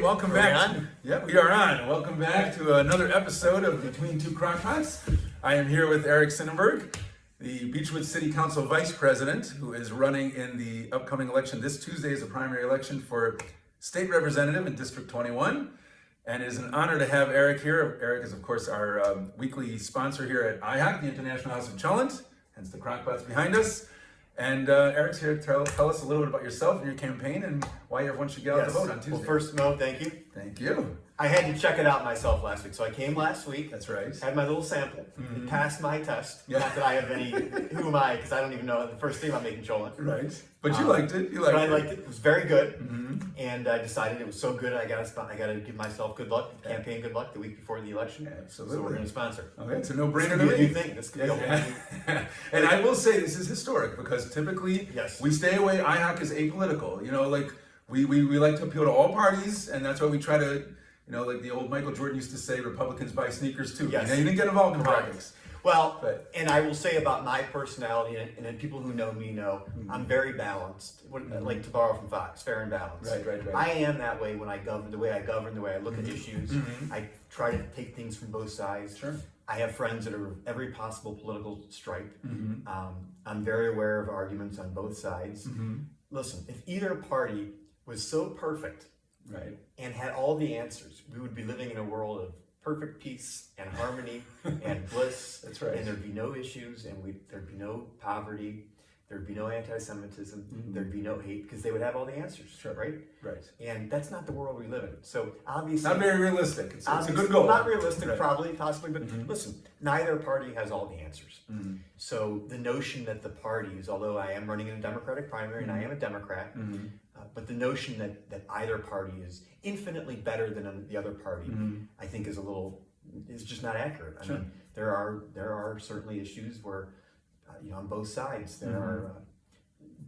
welcome back. Yeah, we are on. Welcome back to another episode of Between Two Crockpots. I am here with Eric Synenberg, the Beechwood City Council Vice President, who is running in the upcoming election. This Tuesday is a primary election for State Representative in District 21. And it is an honor to have Eric here. Eric is, of course, our weekly sponsor here at IHOC, the International House of Cholent, hence the Crockpots behind us. And Eric's here to tell us a little bit about yourself and your campaign and why everyone should get out to vote on Tuesday. Well, first, Mo, thank you. Thank you. I had to check it out myself last week. So I came last week. That's right. Had my little sample. Mm-hmm. Passed my test. Yeah. Not that I have any, who am I? Because I don't even know the first thing about making cholent. Right. But you liked it. I liked it. It was very good. Mm-hmm. And I decided it was so good, I got to give myself good luck, campaign good luck the week before the election. Absolutely. So we're going to sponsor. Okay, it's a no-brainer This to could be a me. new thing. This could be a And I will say this is historic because typically we stay away. IHOC is apolitical. You know, like we like to appeal to all parties, and that's why we try to, you know, like the old Michael Jordan used to say, Republicans buy sneakers too. Yes. You know, you didn't get involved in politics. Well, and I will say about my personality, and people who know me know, I'm very balanced. Like to borrow from Fox, fair and balanced. Right. I am that way when I govern, the way I look at issues. I try to take things from both sides. Sure. I have friends that are of every possible political stripe. I'm very aware of arguments on both sides. Listen, if either party was so perfect and had all the answers, we would be living in a world of perfect peace and harmony and bliss. That's right. And there'd be no issues, and there'd be no poverty, there'd be no anti-Semitism, there'd be no hate, because they would have all the answers, right? Right. And that's not the world we live in. So obviously, not very realistic. It's a good goal. Not realistic, probably, possibly, but listen, neither party has all the answers. So the notion that the parties, although I am running in a Democratic primary and I am a Democrat, but the notion that either party is infinitely better than the other party, I think is just not accurate. I mean, there are certainly issues where, on both sides, there are,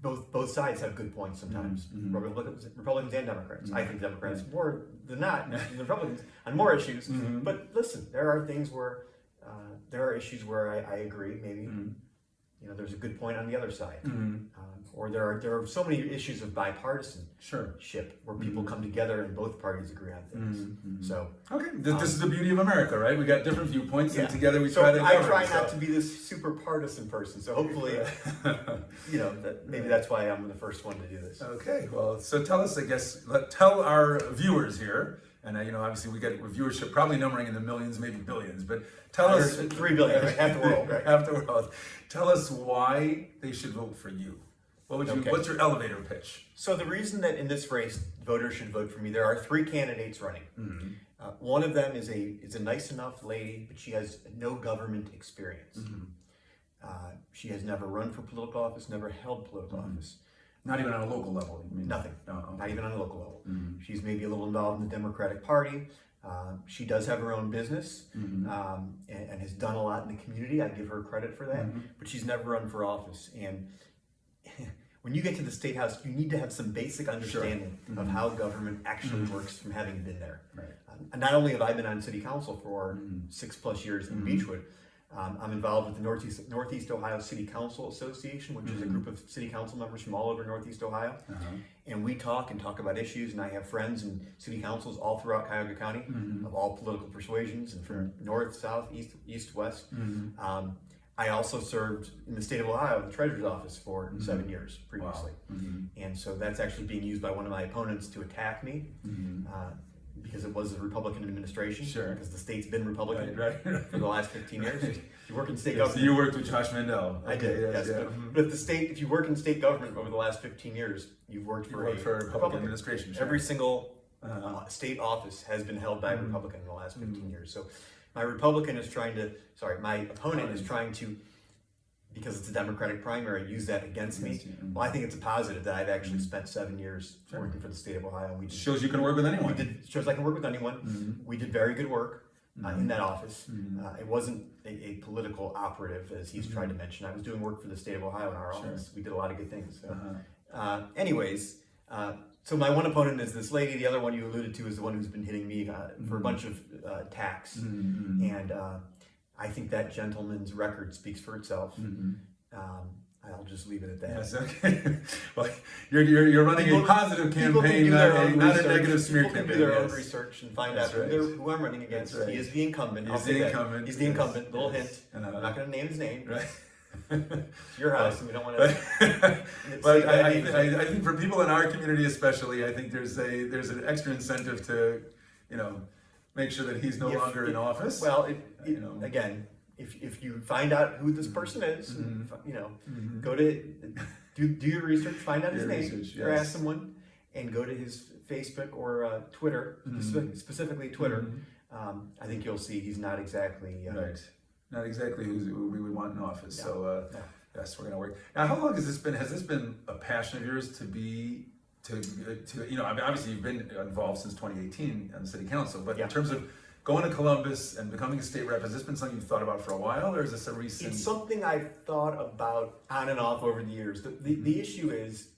both sides have good points sometimes, Republicans and Democrats. I think Democrats more than not, the Republicans on more issues, but listen, there are things where, there are issues where I agree, maybe, there's a good point on the other side. Or there are so many issues of bipartisanship where people come together and both parties agree on things. So this is the beauty of America, right? We got different viewpoints, and together we try to. I try not to be this super partisan person. So hopefully, maybe that's why I'm the first one to do this. Okay, well, so tell us, tell our viewers here. And obviously we get viewership probably numbering in the millions, maybe billions, but tell us 3 billion, right? Half the world, right? Half the world. Tell us why they should vote for you. What's your elevator pitch? So the reason that in this race voters should vote for me, there are 3 candidates running. One of them is a nice enough lady, but she has no government experience. She has never run for political office, never held political office. Not even on a local level? You mean? Nothing. Oh, okay. Not even on a local level. She's maybe a little involved in the Democratic Party. She does have her own business and has done a lot in the community. I give her credit for that. But she's never run for office. And when you get to the State House, you need to have some basic understanding of how government actually works from having been there. And not only have I been on City Council for 6+ years in Beechwood, I'm involved with the Northeast Ohio City Council Association, which is a group of city council members from all over Northeast Ohio. And we talk about issues, and I have friends in city councils all throughout Cuyahoga County of all political persuasions, and from north, south, east, west. I also served in the state of Ohio, the Treasurer's Office for 7 years previously. And so that's actually being used by one of my opponents to attack me. Because it was a Republican administration. Because the state's been Republican for the last 15 years. You work in state government. So you worked with Josh Mandel. I did, yes. But if you work in state government over the last 15 years, you've worked for a Republican administration. Every single state office has been held by a Republican in the last 15 years. So my opponent is trying to, because it's a Democratic primary, use that against me. Well, I think it's a positive that I've actually spent 7 years working for the state of Ohio. Shows you can work with anyone. Shows I can work with anyone. We did very good work in that office. It wasn't a political operative, as he's tried to mention. I was doing work for the state of Ohio in our office. We did a lot of good things. So, so my one opponent is this lady. The other one you alluded to is the one who's been hitting me for a bunch of attacks. And I think that gentleman's record speaks for itself. I'll just leave it at that. Yes, okay. Well, you're running a positive campaign, not a negative smear campaign. People can do their own research and find out who I'm running against. Right. He is the incumbent. He's the incumbent. He's the incumbent. Little hint. I'm not going to name his name. Right. It's your house, and we don't want to. But I think for people in our community, especially, I think there's an extra incentive to, make sure that he's no longer in office. Well, again, if you find out who this person is, go to do your research, find out his name, or ask someone, and go to his Facebook or Twitter, specifically Twitter. I think you'll see he's not exactly right. Not exactly who we would want in office. So yes, we're gonna work. Now, how long has this been? Has this been a passion of yours to I mean, obviously you've been involved since 2018 on the city council, but in terms of going to Columbus and becoming a state rep, has this been something you've thought about for a while, or is this a recent? It's something I've thought about on and off over the years. The issue is,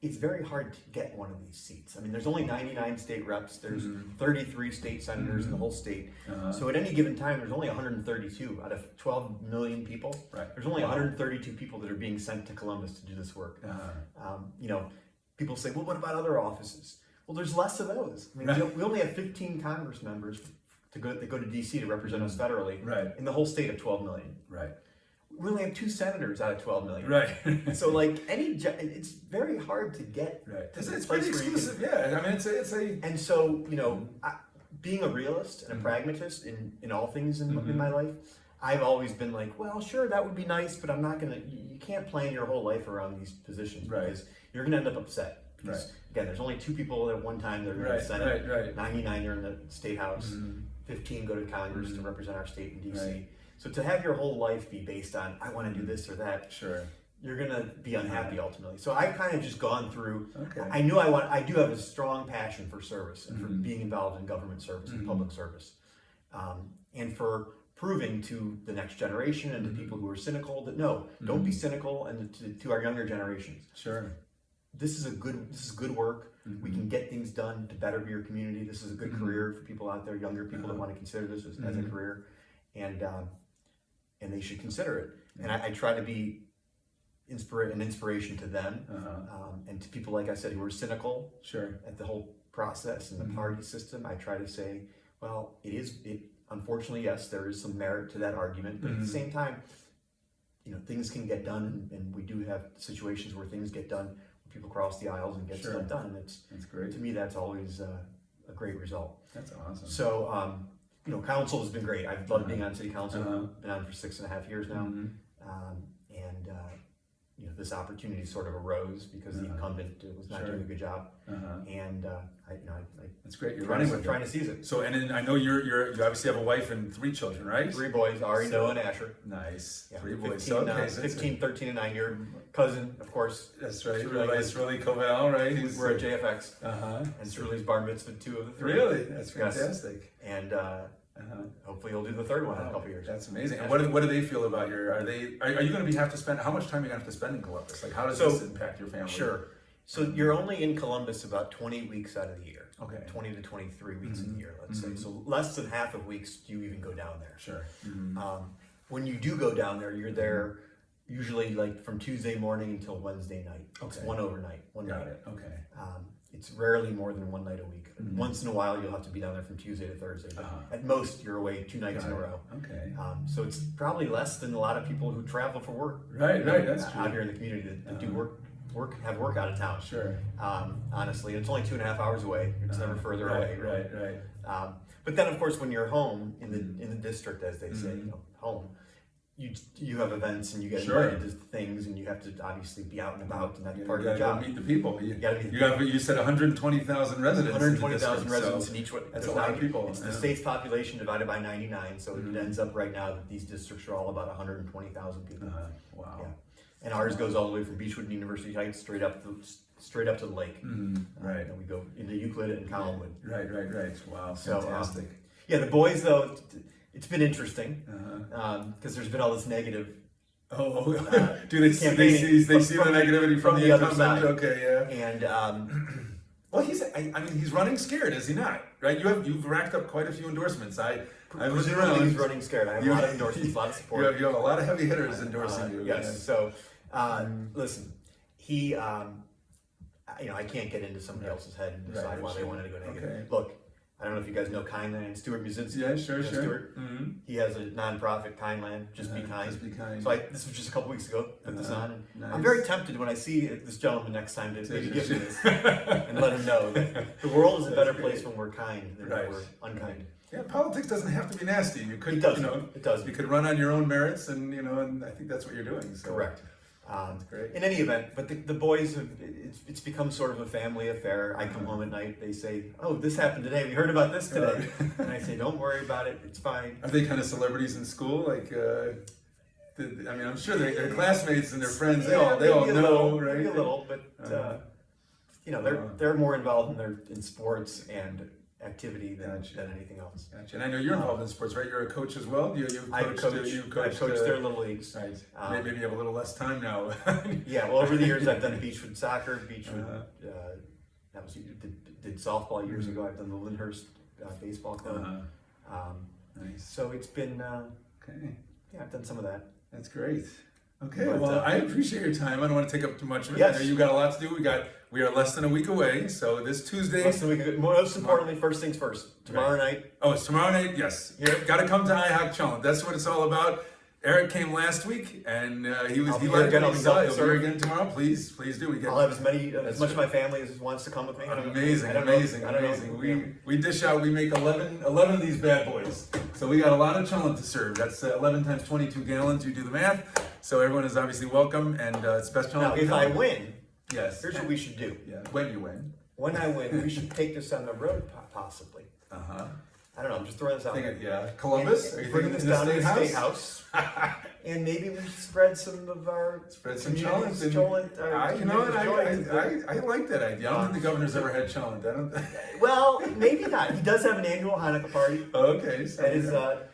it's very hard to get one of these seats. I mean, there's only 99 state reps. There's 33 state senators in the whole state. So at any given time, there's only 132 out of 12 million people. Right. There's only 132 people that are being sent to Columbus to do this work. People say, well, what about other offices? Well, there's less of those. I mean, we only have 15 Congress members that go to DC to represent us federally in the whole state of 12 million. Right. We only have 2 senators out of 12 million. Right. So it's very hard to get. Right. It's pretty exclusive. Yeah. I mean, it's a. And so, being a realist and a pragmatist in all things in my life, I've always been like, well, sure, that would be nice, but I'm not gonna. You can't plan your whole life around these positions because you're gonna end up upset. Because again, there's only 2 people at one time that are in the Senate. Right. 99 are in the State House. 15 go to Congress to represent our state in DC. Right. So to have your whole life be based on, I want to do this or that, you're going to be unhappy ultimately. So I've kind of just gone through, I knew I do have a strong passion for service and for being involved in government service and public service. And for proving to the next generation and to people who are cynical that no, don't be cynical, and to our younger generations. Sure. This is good work. We can get things done to better your community. This is a good career for people out there, younger people that want to consider this as a career, and they should consider it. And I try to be an inspiration to them, and to people, like I said, who are cynical at the whole process and the party system. I try to say, well, unfortunately, yes, there is some merit to that argument, but at the same time, things can get done, and we do have situations where things get done. People cross the aisles and get stuff done. That's great. To me, that's always a great result. That's awesome. So, council has been great. I've loved being on city council. Been on for 6.5 years now, and this opportunity sort of arose because the incumbent was not doing a good job, and that's great. You're running with trying to seize it. So, and then I know you obviously have a wife and 3 children, right? 3 boys, Ari, Noah, and Asher. Nice. Yeah, 3 boys. 15, 13, and 9 year cousin, of course. That's right. Shirley Covell, right? We're at JFX. And Shirley's bar mitzvah 2 of the 3. Really? That's fantastic. Yes. And hopefully he'll do the 3rd one in a couple years. That's amazing. And what do they feel about are you going to have to spend, how much time are you going to have to spend in Columbus? Like, how does this impact your family? Sure. So you're only in Columbus about 20 weeks out of the year. Okay. 20 to 23 weeks in the year, let's say. So less than half of weeks do you even go down there. Sure. When you do go down there, you're there usually like from Tuesday morning until Wednesday night. It's one overnight. Got it. Okay. It's rarely more than 1 night a week. Once in a while, you'll have to be down there from Tuesday to Thursday. But at most, you're away 2 nights in a row. Okay. So it's probably less than a lot of people who travel for work. Right. That's true. Out here in the community that do have work out of town. Sure. Honestly, it's only 2.5 hours away. It's never further away. Right. But then, of course, when you're home in the district, as they say, home, you have events and you get invited to things, and you have to obviously be out and about, and that's part of the job. Meet the people. You said 120,000 residents. 120,000 residents in each one. That's a lot of people. It's the state's population divided by 99, so it ends up right now that these districts are all about 120,000 people. Wow. Yeah. And ours goes all the way from Beechwood and University Heights straight up to the lake. Right. And we go into Euclid and Collinwood. Right. Wow. So, fantastic. The boys, though, it's been interesting because there's been all this negative. Do they see the negativity from the other side? Okay, yeah. And well, he's running scared, is he not? Right? You've racked up quite a few endorsements. I've looked around. He's running scared. I have a lot of endorsements, a lot of support. You have a lot of heavy hitters endorsing you. Yes. So Listen, he, I can't get into somebody else's head and decide why they wanted to go naked. Okay. Look, I don't know if you guys know Kindland, Stuart Musinski. Yeah, sure. Stuart. He has a nonprofit, Kindland, Just Be Kind. Just Be Kind. So this was just a couple weeks ago, put this on. And Nice. I'm very tempted when I see this gentleman next time to maybe give him Sure. this and let him know that the world is a better place when we're kind than when we're unkind. Yeah, politics doesn't have to be nasty. You could, It doesn't. It doesn't. You could run on your own merits, and and I think that's what you're doing. So. Correct. That's great. In any event, but the boys have, it's become sort of a family affair. I come home at night, they say, "Oh, this happened today. We heard about this today," and I say, "Don't worry about it. It's fine." Are they kind of celebrities in school? Like, I'm sure their classmates and their friends. They all know, right? Maybe a little, but they're more involved in sports and activity than anything else. Gotcha. And I know you're involved in sports, right? You're a coach as well. I've coached their little leagues. Right. Maybe you have a little less time now. Yeah. Well, over the years, I've done Beechwood soccer, Beechwood. Did softball years ago. I've done the Lyndhurst baseball club. Nice. So it's been. Okay. Yeah, I've done some of that. That's great. Okay, But, well, I appreciate your time. I don't want to take up too much of it. Yes. I know you got a lot to do. We are less than a week away. So this Tuesday. Most importantly, first things first. Tomorrow night. Oh, it's tomorrow night. Yes. Got to come to IHOC Challenge. That's what it's all about. Eric came last week, and he was. I'll be here again. He'll be here again tomorrow. Please do. I'll have as much of my family as wants to come with me. Amazing. We dish out. We make 11 of these bad boys. So we got a lot of challenge to serve. That's 11 times 22 gallons. You do the math. So everyone is obviously welcome, and it's best challenge. Now, if I win, yes, here's what we should do. Yeah. When you win. When I win, we should take this on the road, possibly. I don't know. I'm just throwing this out there. Yeah, Columbus. Are you bringing this down to the State House? And maybe we spread some of our challenge. I like that idea. I don't think the governor's ever had challenge. Well, maybe not. He does have an annual Hanukkah party. Okay. So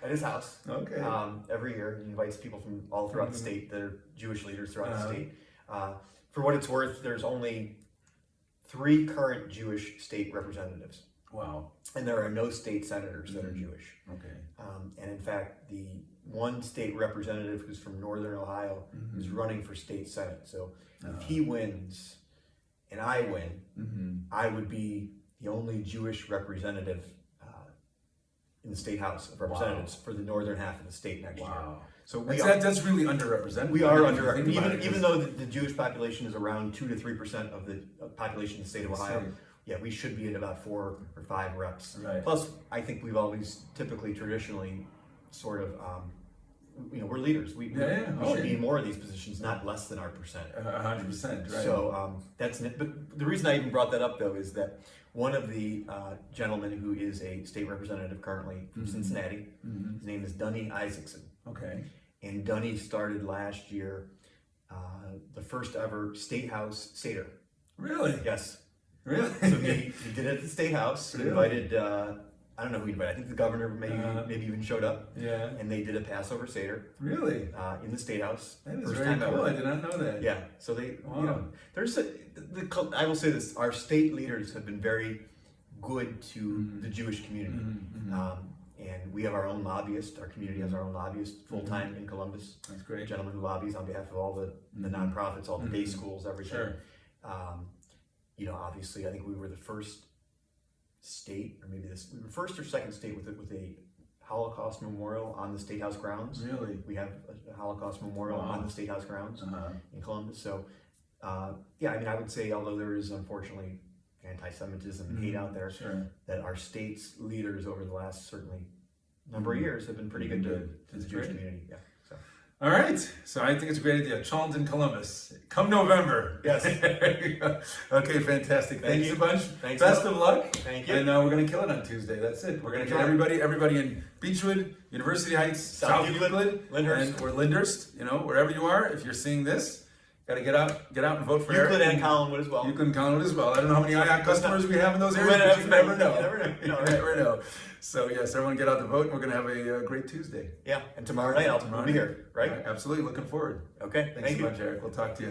at his house. Okay. Every year, he invites people from all throughout the state. That are Jewish leaders throughout the state. For what it's worth, there's only 3 current Jewish state representatives. Wow. And there are no state senators that are Jewish. Okay. And in fact, the one state representative who's from Northern Ohio is running for state senate. So if he wins and I win, I would be the only Jewish representative in the state House of Representatives for the northern half of the state next year. So that's really underrepresented. We are underrepresented, even though the Jewish population is around 2 to 3% of the population in the state of Ohio. Yeah, we should be at about 4 or 5 reps. Right. Plus, I think we've always traditionally, sort of, we're leaders. We should be in more of these positions, not less than our percent. 100%, right. So that's it. But the reason I even brought that up, though, is that one of the gentlemen who is a state representative currently from Cincinnati, his name is Dunny Isaacson. Okay. And Dunny started last year the first ever State House Seder. Really? Yes. Really? So he did it at the State House. He invited, I don't know who he invited. I think the governor maybe even showed up. Yeah. And they did a Passover Seder. Really? In the State House. That is very cool. I did not know that. Yeah. So I will say this: our state leaders have been very good to the Jewish community, and we have our own lobbyist. Our community has our own lobbyist full time in Columbus. That's great. A gentleman who lobbies on behalf of all the nonprofits, all the day schools, everything. Sure. Obviously, I think we were the first state, or maybe we were first or second state with a Holocaust memorial on the State House grounds. Really? We have a Holocaust memorial on the State House grounds in Columbus. So, I would say, although there is unfortunately anti-Semitism and hate out there, that our state's leaders over the last certainly number of years have been pretty good to the Jewish community. Yeah. So. All right, so I think it's a great idea. Challenge in Columbus, come November. Yes. Okay, fantastic. Thanks a bunch. Thanks. Best of luck. Thank you. And we're gonna kill it on Tuesday. That's it. We're gonna get everybody in Beechwood, University Heights, South Euclid, Lyndhurst, or Lyndhurst. Wherever you are. If you're seeing this, gotta get out and vote for Eric. Euclid and Collinwood as well. Euclid and Collinwood as well. I don't know how many IHOC customers we have in those areas, but you never know. You never know. So yes, everyone get out to vote, and we're gonna have a great Tuesday. Yeah, and tomorrow night I'll be here, right? Absolutely, looking forward. Okay, Thanks so much, Eric. We'll talk to you.